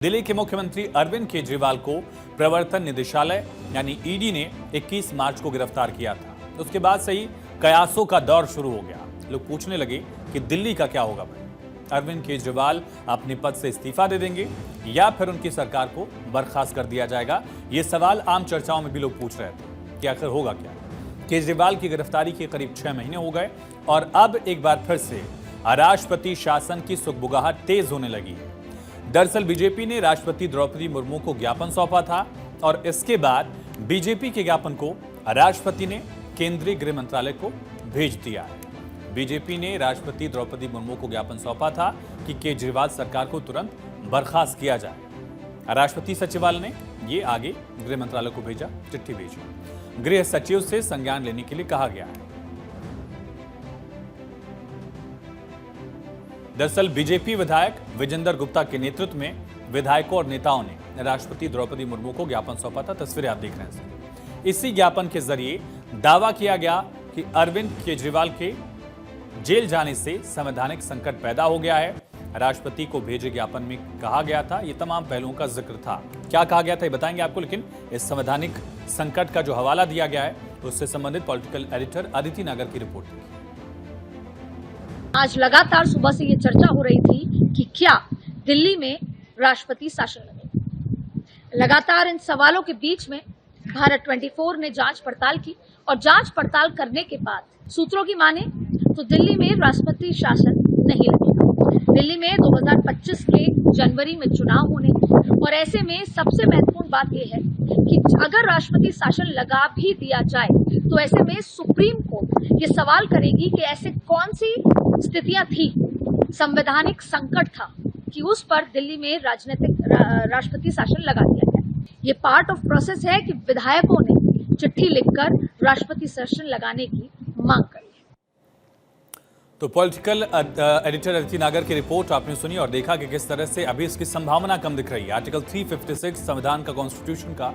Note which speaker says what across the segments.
Speaker 1: दिल्ली के मुख्यमंत्री अरविंद केजरीवाल को प्रवर्तन निदेशालय यानी ईडी ने 21 मार्च को गिरफ्तार किया था। उसके बाद से ही कयासों का दौर शुरू हो गया। लोग पूछने लगे कि दिल्ली का क्या होगा भाई। अरविंद केजरीवाल अपने पद से इस्तीफा दे देंगे या फिर उनकी सरकार को बर्खास्त कर दिया जाएगा। ये सवाल आम चर्चाओं में भी लोग पूछ रहे थे कि आखिर होगा क्या। केजरीवाल की गिरफ्तारी के करीब 6 महीने हो गए और अब एक बार फिर से राष्ट्रपति शासन की सुगबुगाहट तेज होने लगी है। दरअसल बीजेपी ने राष्ट्रपति द्रौपदी मुर्मू को ज्ञापन सौंपा था और इसके बाद बीजेपी के ज्ञापन को राष्ट्रपति ने केंद्रीय गृह मंत्रालय को भेज दिया है। बीजेपी ने राष्ट्रपति द्रौपदी मुर्मू को ज्ञापन सौंपा था कि केजरीवाल सरकार को तुरंत बर्खास्त किया जाए। राष्ट्रपति सचिवालय ने ये आगे गृह मंत्रालय को भेजा, चिट्ठी भेजी। गृह सचिव से संज्ञान लेने के लिए कहा गया है। दरअसल बीजेपी विधायक विजेंद्र गुप्ता के नेतृत्व में विधायकों और नेताओं ने राष्ट्रपति द्रौपदी मुर्मू को ज्ञापन सौंपा था। तस्वीरें आप देख रहे हैं। इसी ज्ञापन के जरिए दावा किया गया कि अरविंद केजरीवाल के जेल जाने से संवैधानिक संकट पैदा हो गया है। राष्ट्रपति को भेजे ज्ञापन में कहा गया था, ये तमाम पहलुओं का जिक्र था। क्या कहा गया था ये बताएंगे आपको, लेकिन इस संवैधानिक संकट का जो हवाला दिया गया है उससे संबंधित पॉलिटिकल एडिटर अदिति नागर की रिपोर्ट।
Speaker 2: आज लगातार सुबह से ये चर्चा हो रही थी कि क्या दिल्ली में राष्ट्रपति शासन लगेगा। लगातार इन सवालों के बीच में भारत 24 ने जांच पड़ताल की और जांच पड़ताल करने के बाद सूत्रों की माने तो दिल्ली में राष्ट्रपति शासन नहीं लगेगा। दिल्ली में 2025 के जनवरी में चुनाव होने और ऐसे में सबसे महत्वपूर्ण बात यह है कि अगर राष्ट्रपति शासन लगा भी दिया जाए तो ऐसे में सुप्रीम कोर्ट ये सवाल करेगी कि ऐसे कौन सी स्थितियां थी, संवैधानिक संकट था कि उस पर दिल्ली में राष्ट्रपति शासन लगा दिया गया। ये पार्ट ऑफ प्रोसेस है कि विधायकों ने चिट्ठी लिखकर राष्ट्रपति शासन लगाने की मांग करी है।
Speaker 1: तो पॉलिटिकल एडिटर अदिति नागर की रिपोर्ट आपने सुनी और देखा कि किस तरह से अभी इसकी संभावना कम दिख रही है। आर्टिकल 356 संविधान का, कॉन्स्टिट्यूशन का,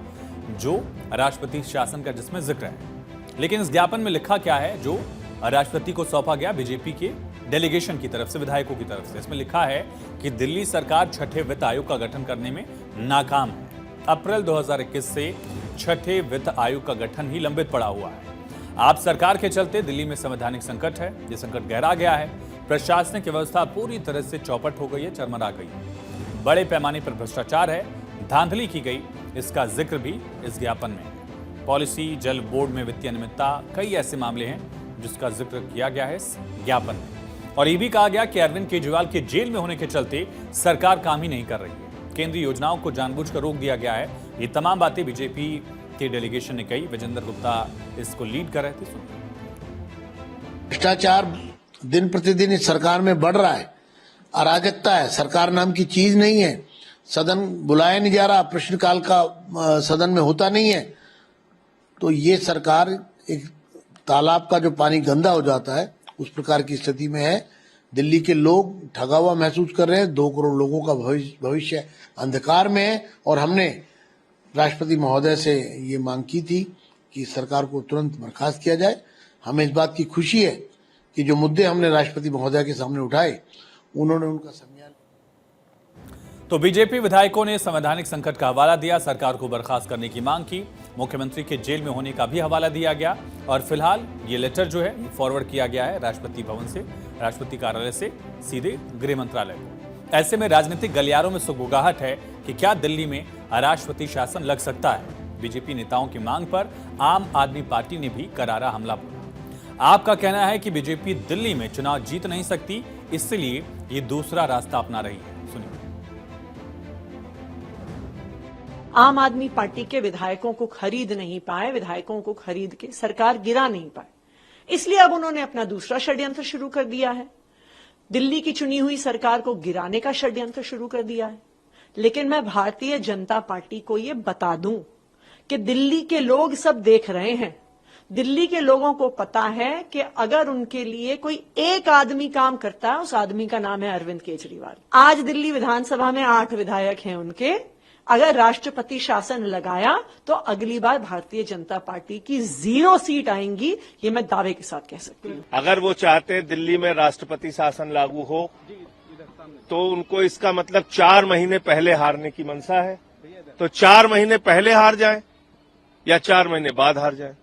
Speaker 1: जो राष्ट्रपति शासन का जिसमें जिक्र है। लेकिन इस ज्ञापन में लिखा क्या है जो राष्ट्रपति को सौंपा गया बीजेपी के डेलीगेशन की तरफ से, विधायकों की तरफ से? इसमें लिखा है कि दिल्ली सरकार छठे वित्त आयोग का गठन करने में नाकाम है। अप्रैल 2021 से छठे वित्त आयोग का गठन ही लंबित पड़ा हुआ है। आप सरकार के चलते दिल्ली में संवैधानिक संकट है। ये संकट गहरा गया है। प्रशासनिक व्यवस्था पूरी तरह से चौपट हो गई है, चरमरा गई है। बड़े पैमाने पर भ्रष्टाचार है, धांधली की गई, इसका जिक्र भी इस ज्ञापन में है। पॉलिसी, जल बोर्ड में वित्तीय अनियमितता, कई ऐसे मामले हैं जिसका जिक्र किया गया है इस ज्ञापन में। और ये भी कहा गया कि अरविंद केजरीवाल के जेल में होने के चलते सरकार काम ही नहीं कर रही है। केंद्रीय योजनाओं को जानबूझकर रोक दिया गया है। ये तमाम बातें बीजेपी के डेलीगेशन ने कही। विजेंद्र गुप्ता इसको लीड कर रहे थे।
Speaker 3: भ्रष्टाचार दिन प्रतिदिन इस सरकार में बढ़ रहा है। अराजकता है, सरकार नाम की चीज नहीं है। सदन बुलाया नहीं जा रहा, प्रश्नकाल का सदन में होता नहीं है। तो ये सरकार एक तालाब का जो पानी गंदा हो जाता है उस प्रकार की स्थिति में है। दिल्ली के लोग ठगा हुआ महसूस कर रहे हैं। 2 करोड़ लोगों का भविष्य अंधकार में है। और हमने राष्ट्रपति महोदय से ये मांग की थी कि सरकार को तुरंत बर्खास्त किया जाए। हमें इस बात की खुशी है कि जो मुद्दे हमने राष्ट्रपति महोदय के सामने उठाए उन्होंने उनका संज्ञान।
Speaker 1: तो बीजेपी विधायकों ने संवैधानिक संकट का हवाला दिया, सरकार को बर्खास्त करने की मांग की, मुख्यमंत्री के जेल में होने का भी हवाला दिया गया और फिलहाल ये लेटर जो है फॉरवर्ड किया गया है राष्ट्रपति भवन से, राष्ट्रपति कार्यालय से सीधे गृह मंत्रालय को। ऐसे में राजनीतिक गलियारों में सुगबुगाहट है कि क्या दिल्ली में राष्ट्रपति शासन लग सकता है। बीजेपी नेताओं की मांग पर आम आदमी पार्टी ने भी करारा हमला बोला। आपका कहना है कि बीजेपी दिल्ली में चुनाव जीत नहीं सकती, इसलिए ये दूसरा रास्ता अपना रही है। सुनिए।
Speaker 4: आम आदमी पार्टी के विधायकों को खरीद नहीं पाए, विधायकों को खरीद के सरकार गिरा नहीं पाए, इसलिए अब उन्होंने अपना दूसरा षड्यंत्र शुरू कर दिया है। दिल्ली की चुनी हुई सरकार को गिराने का षड्यंत्र शुरू कर दिया है। लेकिन मैं भारतीय जनता पार्टी को यह बता दूं कि दिल्ली के लोग सब देख रहे हैं। दिल्ली के लोगों को पता है कि अगर उनके लिए कोई एक आदमी काम करता है, उस आदमी का नाम है अरविंद केजरीवाल। आज दिल्ली विधानसभा में 8 विधायक हैं उनके। अगर राष्ट्रपति शासन लगाया तो अगली बार भारतीय जनता पार्टी की 0 सीट आएंगी, ये मैं दावे के साथ कह सकती हूँ।
Speaker 5: अगर वो चाहते दिल्ली में राष्ट्रपति शासन लागू हो तो उनको इसका मतलब 4 महीने पहले हारने की मंशा है। तो 4 महीने पहले हार जाए या 4 महीने बाद हार जाए।